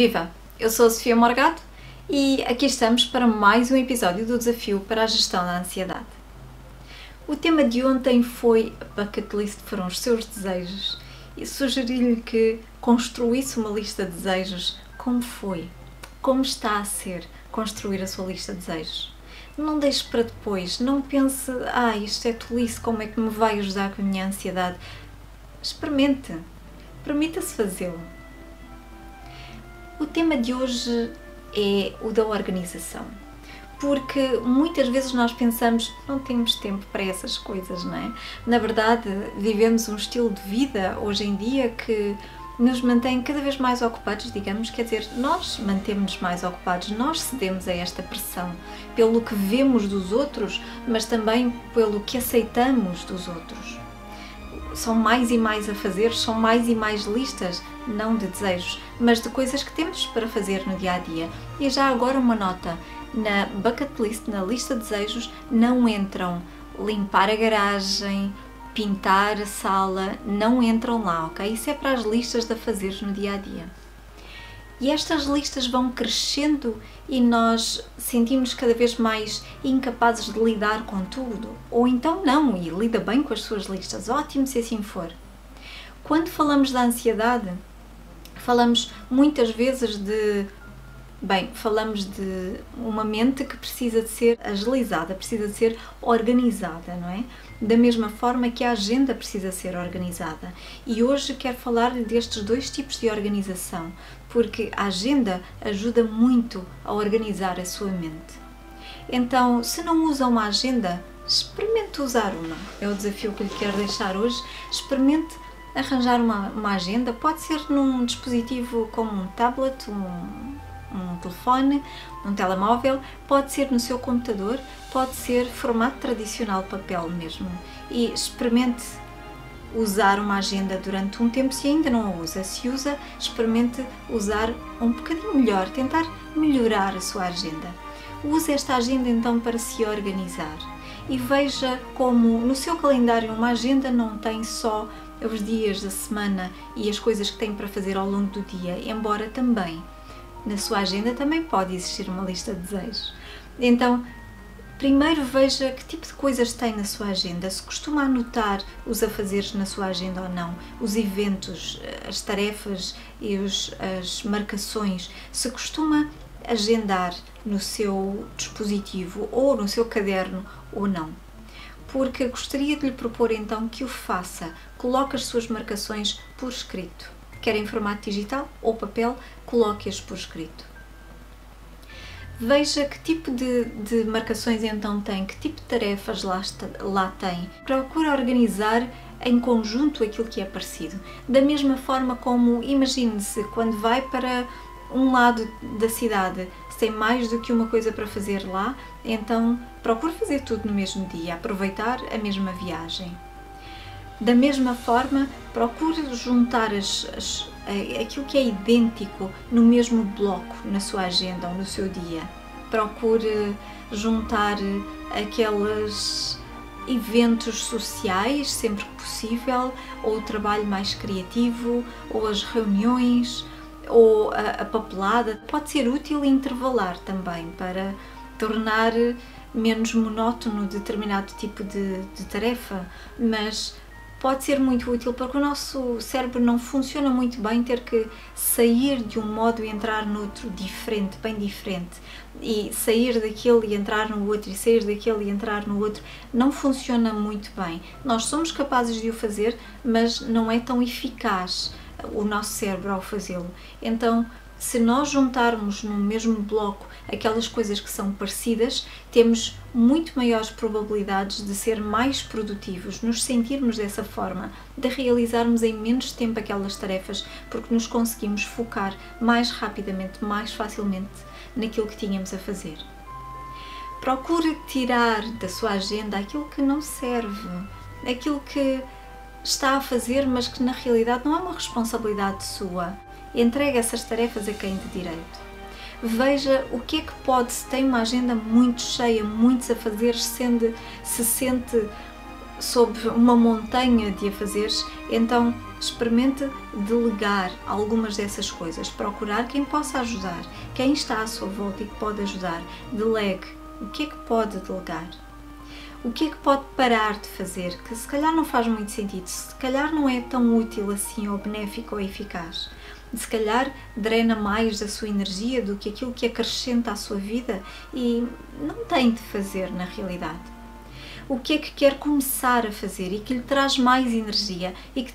Viva! Eu sou a Sofia Morgado e aqui estamos para mais um episódio do Desafio para a Gestão da Ansiedade. O tema de ontem foi a bucket list, foram os seus desejos, e sugeri-lhe que construísse uma lista de desejos. Como foi? Como está a ser construir a sua lista de desejos? Não deixe para depois, não pense, isto é tolice, como é que me vai ajudar com a minha ansiedade? Experimente, permita-se fazê-lo. O tema de hoje é o da organização, porque muitas vezes nós pensamos não temos tempo para essas coisas, não é? Na verdade, vivemos um estilo de vida hoje em dia que nos mantém cada vez mais ocupados, digamos, quer dizer, nós mantemos-nos mais ocupados, nós cedemos a esta pressão pelo que vemos dos outros, mas também pelo que aceitamos dos outros. São mais e mais a fazer, são mais e mais listas, não de desejos, mas de coisas que temos para fazer no dia-a-dia. E já agora uma nota, na bucket list, na lista de desejos, não entram limpar a garagem, pintar a sala, não entram lá, ok? Isso é para as listas de afazeres no dia-a-dia. E estas listas vão crescendo e nós sentimos cada vez mais incapazes de lidar com tudo. Ou então não, e lida bem com as suas listas. Ótimo se assim for. Quando falamos da ansiedade, falamos muitas vezes falamos de uma mente que precisa de ser agilizada, precisa de ser organizada, não é? Da mesma forma que a agenda precisa ser organizada. E hoje quero falar destes dois tipos de organização, porque a agenda ajuda muito a organizar a sua mente. Então, se não usa uma agenda, experimente usar uma. É o desafio que lhe quero deixar hoje. Experimente arranjar uma agenda, pode ser num dispositivo como um tablet, um telefone, um telemóvel, pode ser no seu computador, pode ser formato tradicional papel mesmo. E experimente usar uma agenda durante um tempo se ainda não a usa. Se usa, experimente usar um bocadinho melhor, tentar melhorar a sua agenda. Use esta agenda então para se organizar e veja como no seu calendário uma agenda não tem só os dias da semana e as coisas que tem para fazer ao longo do dia, embora também na sua agenda também pode existir uma lista de desejos. Então, primeiro veja que tipo de coisas tem na sua agenda, se costuma anotar os afazeres na sua agenda ou não, os eventos, as tarefas e as marcações, se costuma agendar no seu dispositivo ou no seu caderno ou não. Porque gostaria de lhe propor então que o faça, coloque as suas marcações por escrito. Quer em formato digital ou papel, coloque-as por escrito. Veja que tipo de marcações então tem, que tipo de tarefas lá tem. Procure organizar em conjunto aquilo que é parecido. Da mesma forma como, imagine-se, quando vai para um lado da cidade, se tem mais do que uma coisa para fazer lá, então procure fazer tudo no mesmo dia, aproveitar a mesma viagem. Da mesma forma, procure juntar aquilo que é idêntico no mesmo bloco na sua agenda ou no seu dia. Procure juntar aqueles eventos sociais, sempre que possível, ou o trabalho mais criativo, ou as reuniões, ou a papelada. Pode ser útil intervalar também para tornar menos monótono determinado tipo de tarefa, mas pode ser muito útil porque o nosso cérebro não funciona muito bem ter que sair de um modo e entrar noutro diferente, bem diferente, e sair daquele e entrar no outro e sair daquele e entrar no outro, não funciona muito bem. Nós somos capazes de o fazer, mas não é tão eficaz o nosso cérebro ao fazê-lo. Então, se nós juntarmos no mesmo bloco aquelas coisas que são parecidas, temos muito maiores probabilidades de ser mais produtivos, nos sentirmos dessa forma, de realizarmos em menos tempo aquelas tarefas, porque nos conseguimos focar mais rapidamente, mais facilmente naquilo que tínhamos a fazer. Procure tirar da sua agenda aquilo que não serve, aquilo que está a fazer, mas que na realidade não é uma responsabilidade sua. Entregue essas tarefas a quem de direito. Veja o que é que pode, se tem uma agenda muito cheia, muitos afazeres, se sente sob uma montanha de afazeres, então experimente delegar algumas dessas coisas, procurar quem possa ajudar, quem está à sua volta e que pode ajudar. Delegue. O que é que pode delegar? O que é que pode parar de fazer, que se calhar não faz muito sentido, se calhar não é tão útil assim ou benéfico ou eficaz, se calhar drena mais da sua energia do que aquilo que acrescenta à sua vida e não tem de fazer na realidade. O que é que quer começar a fazer e que lhe traz mais energia e que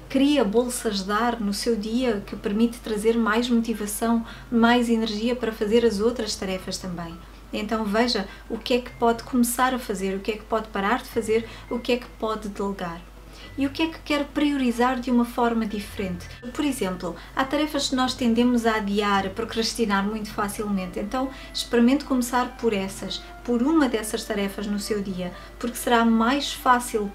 cria bolsas de ar no seu dia, que permite trazer mais motivação, mais energia para fazer as outras tarefas também. Então veja o que é que pode começar a fazer, o que é que pode parar de fazer, o que é que pode delegar. E o que é que quer priorizar de uma forma diferente. Por exemplo, há tarefas que nós tendemos a adiar, a procrastinar muito facilmente. Então experimente começar por uma dessas tarefas no seu dia, porque será mais fácil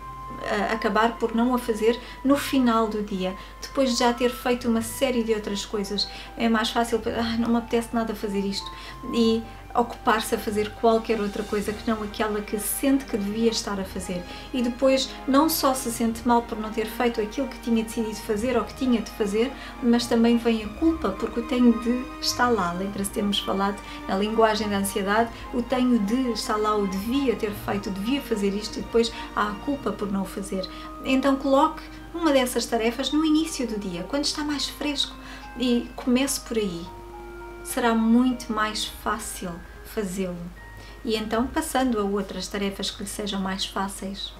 acabar por não a fazer no final do dia, depois de já ter feito uma série de outras coisas. É mais fácil, não me apetece nada fazer isto, e ocupar-se a fazer qualquer outra coisa que não aquela que sente que devia estar a fazer. E depois não só se sente mal por não ter feito aquilo que tinha decidido fazer ou que tinha de fazer, mas também vem a culpa porque o tenho de está lá. Lembra-se, temos falado na linguagem da ansiedade, o tenho de está lá, o devia ter feito, devia fazer isto, e depois há a culpa por não o fazer. Então coloque uma dessas tarefas no início do dia, quando está mais fresco, e comece por aí. Será muito mais fácil fazê-lo. E então, passando a outras tarefas que lhe sejam mais fáceis,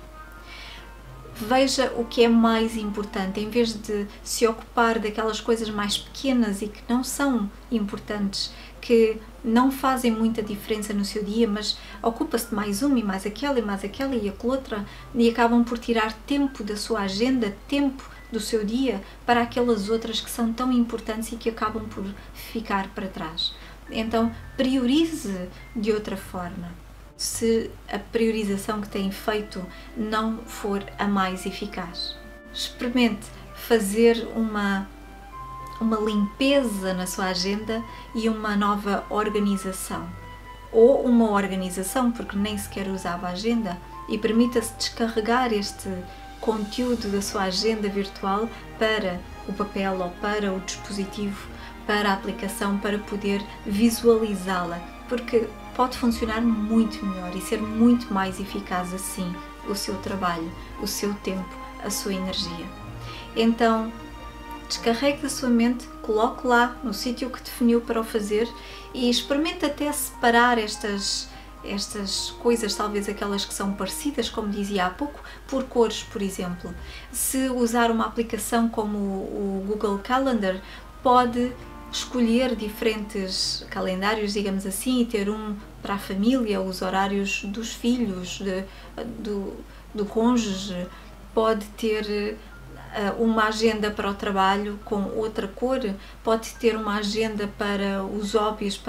veja o que é mais importante, em vez de se ocupar daquelas coisas mais pequenas e que não são importantes, que não fazem muita diferença no seu dia, mas ocupa-se de mais uma e mais aquela e aquela outra, e acabam por tirar tempo da sua agenda, tempo do seu dia para aquelas outras que são tão importantes e que acabam por ficar para trás. Então priorize de outra forma. Se a priorização que tem feito não for a mais eficaz, experimente fazer uma limpeza na sua agenda e uma nova organização, ou uma organização, porque nem sequer usava a agenda, e permita-se descarregar este conteúdo da sua agenda virtual para o papel ou para o dispositivo, para a aplicação, para poder visualizá-la, porque pode funcionar muito melhor e ser muito mais eficaz assim o seu trabalho, o seu tempo, a sua energia. Então, descarregue da sua mente, coloque lá no sítio que definiu para o fazer e experimente até separar estas coisas, talvez aquelas que são parecidas, como dizia há pouco, por cores, por exemplo. Se usar uma aplicação como o Google Calendar, pode escolher diferentes calendários, digamos assim, e ter um para a família, os horários dos filhos, do cônjuge, pode ter uma agenda para o trabalho com outra cor, pode ter uma agenda para os hobbies,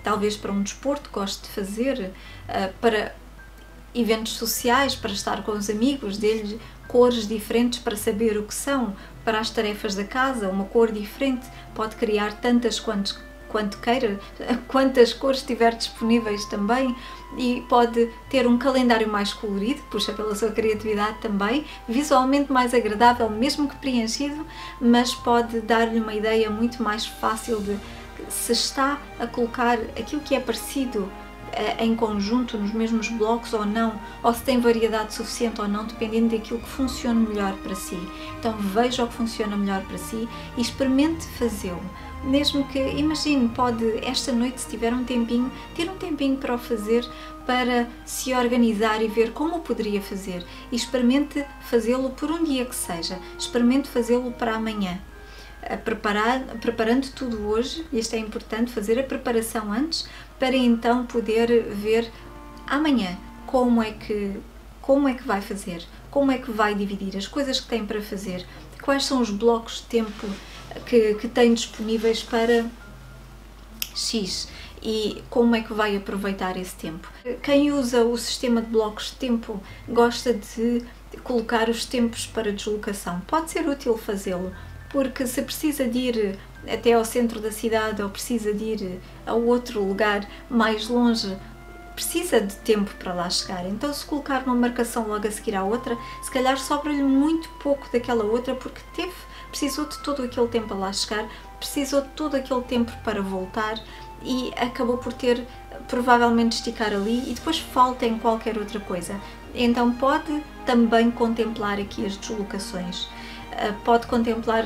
talvez para um desporto que goste de fazer, para eventos sociais, para estar com os amigos, dê-lhe cores diferentes para saber o que são, para as tarefas da casa, uma cor diferente, pode criar tantas quanto queira, quantas cores tiver disponíveis também, e pode ter um calendário mais colorido, puxa pela sua criatividade também, visualmente mais agradável, mesmo que preenchido, mas pode dar-lhe uma ideia muito mais fácil de se está a colocar aquilo que é parecido em conjunto, nos mesmos blocos ou não, ou se tem variedade suficiente ou não, dependendo daquilo que funcione melhor para si. Então veja o que funciona melhor para si e experimente fazê-lo. Mesmo que, imagine, pode esta noite, se tiver um tempinho, ter um tempinho para o fazer, para se organizar e ver como o poderia fazer. E experimente fazê-lo por um dia que seja, experimente fazê-lo para amanhã. Preparando tudo hoje, e isto é importante, fazer a preparação antes, para então poder ver amanhã como é que vai fazer, como é que vai dividir as coisas que tem para fazer, quais são os blocos de tempo que tem disponíveis para X e como é que vai aproveitar esse tempo. Quem usa o sistema de blocos de tempo gosta de colocar os tempos para deslocação. Pode ser útil fazê-lo, porque se precisa de ir até ao centro da cidade ou precisa de ir a outro lugar mais longe, precisa de tempo para lá chegar. Então, se colocar uma marcação logo a seguir à outra, se calhar sobra-lhe muito pouco daquela outra, porque precisou de todo aquele tempo a lá chegar, precisou de todo aquele tempo para voltar e acabou por ter provavelmente esticar ali e depois falta em qualquer outra coisa. Então pode também contemplar aqui as deslocações, pode contemplar,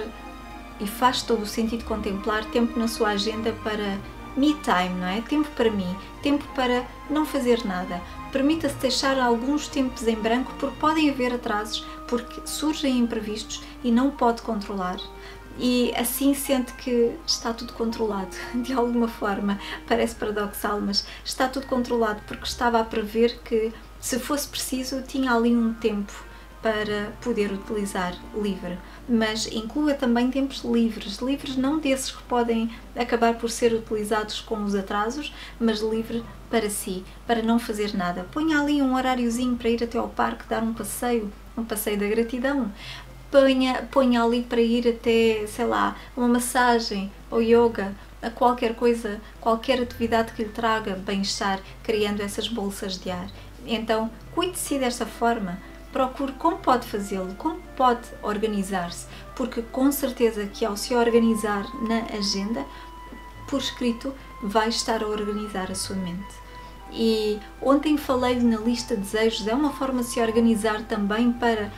e faz todo o sentido contemplar, tempo na sua agenda para me time, não é? Tempo para mim, tempo para não fazer nada. Permita-se deixar alguns tempos em branco, porque podem haver atrasos, porque surgem imprevistos e não pode controlar. E assim sente que está tudo controlado, de alguma forma. Parece paradoxal, mas está tudo controlado, porque estava a prever que, se fosse preciso, tinha ali um tempo para poder utilizar livre. Mas inclua também tempos livres não desses que podem acabar por ser utilizados com os atrasos, mas livre para si, para não fazer nada. Ponha ali um horáriozinho para ir até ao parque, dar um passeio da gratidão. Ponha ali para ir até, sei lá, uma massagem ou yoga, a qualquer coisa, qualquer atividade que lhe traga bem-estar, criando essas bolsas de ar. Então, cuide-se desta forma. Procure como pode fazê-lo, como pode organizar-se, porque com certeza que ao se organizar na agenda, por escrito, vai estar a organizar a sua mente. E ontem falei na lista de desejos, é uma forma de se organizar também para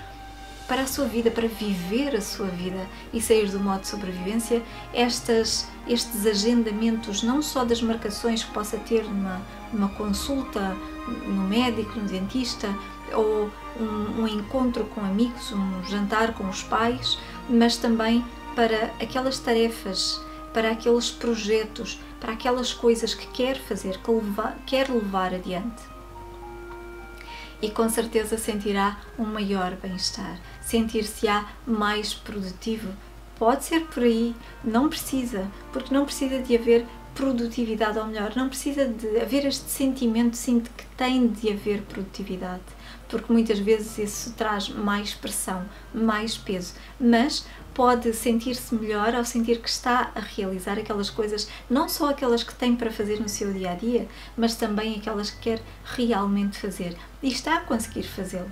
a sua vida, para viver a sua vida e sair do modo de sobrevivência. Estes agendamentos, não só das marcações que possa ter numa consulta no médico, no dentista, ou um encontro com amigos, um jantar com os pais, mas também para aquelas tarefas, para aqueles projetos, para aquelas coisas que quer fazer, que quer levar adiante. E com certeza sentirá um maior bem-estar, sentir-se-á mais produtivo. Pode ser por aí, não precisa, porque não precisa de haver produtividade, ou melhor, não precisa de haver este sentimento sim, de que tem de haver produtividade, porque muitas vezes isso traz mais pressão, mais peso, mas pode sentir-se melhor ao sentir que está a realizar aquelas coisas, não só aquelas que tem para fazer no seu dia-a-dia, mas também aquelas que quer realmente fazer, e está a conseguir fazê-lo.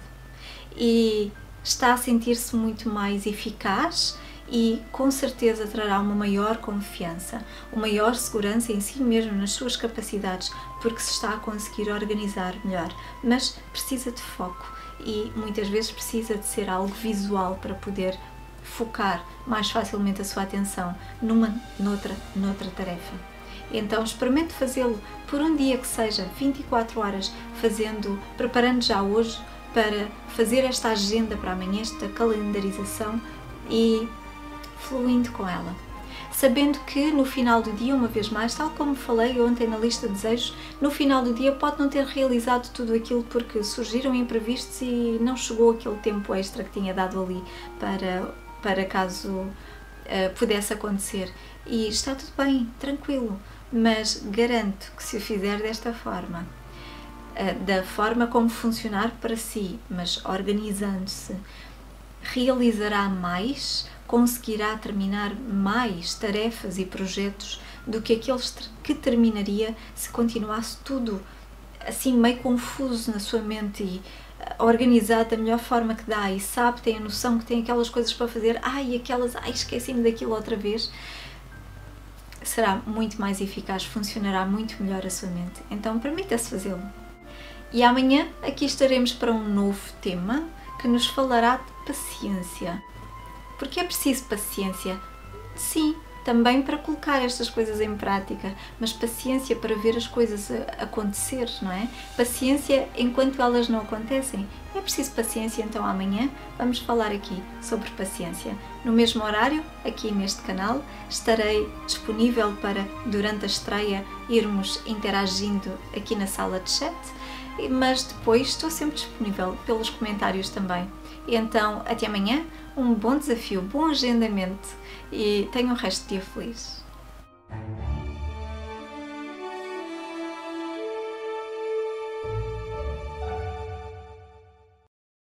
E está a sentir-se muito mais eficaz e com certeza trará uma maior confiança, uma maior segurança em si mesmo, nas suas capacidades, porque se está a conseguir organizar melhor, mas precisa de foco e muitas vezes precisa de ser algo visual para poder focar mais facilmente a sua atenção noutra tarefa. Então experimente fazê-lo por um dia que seja, 24 horas, preparando já hoje para fazer esta agenda para amanhã, esta calendarização, e fluindo com ela. Sabendo que no final do dia, uma vez mais, tal como falei ontem na lista de desejos, no final do dia pode não ter realizado tudo aquilo porque surgiram imprevistos e não chegou aquele tempo extra que tinha dado ali para caso pudesse acontecer. E está tudo bem, tranquilo, mas garanto que se o fizer desta forma, da forma como funcionar para si, mas organizando-se, realizará mais, conseguirá terminar mais tarefas e projetos do que aqueles que terminaria se continuasse tudo assim meio confuso na sua mente e organizado da melhor forma que dá e sabe, tem a noção que tem aquelas coisas para fazer, esqueci-me daquilo outra vez. Será muito mais eficaz, funcionará muito melhor a sua mente. Então permita-se fazê-lo. E amanhã aqui estaremos para um novo tema que nos falará de paciência. Porque é preciso paciência? Sim, também para colocar estas coisas em prática, mas paciência para ver as coisas acontecer, não é? Paciência enquanto elas não acontecem. É preciso paciência, então amanhã vamos falar aqui sobre paciência. No mesmo horário, aqui neste canal, estarei disponível para, durante a estreia, irmos interagindo aqui na sala de chat, mas depois estou sempre disponível pelos comentários também. Então, até amanhã, um bom desafio, bom agendamento e tenha um resto de dia feliz.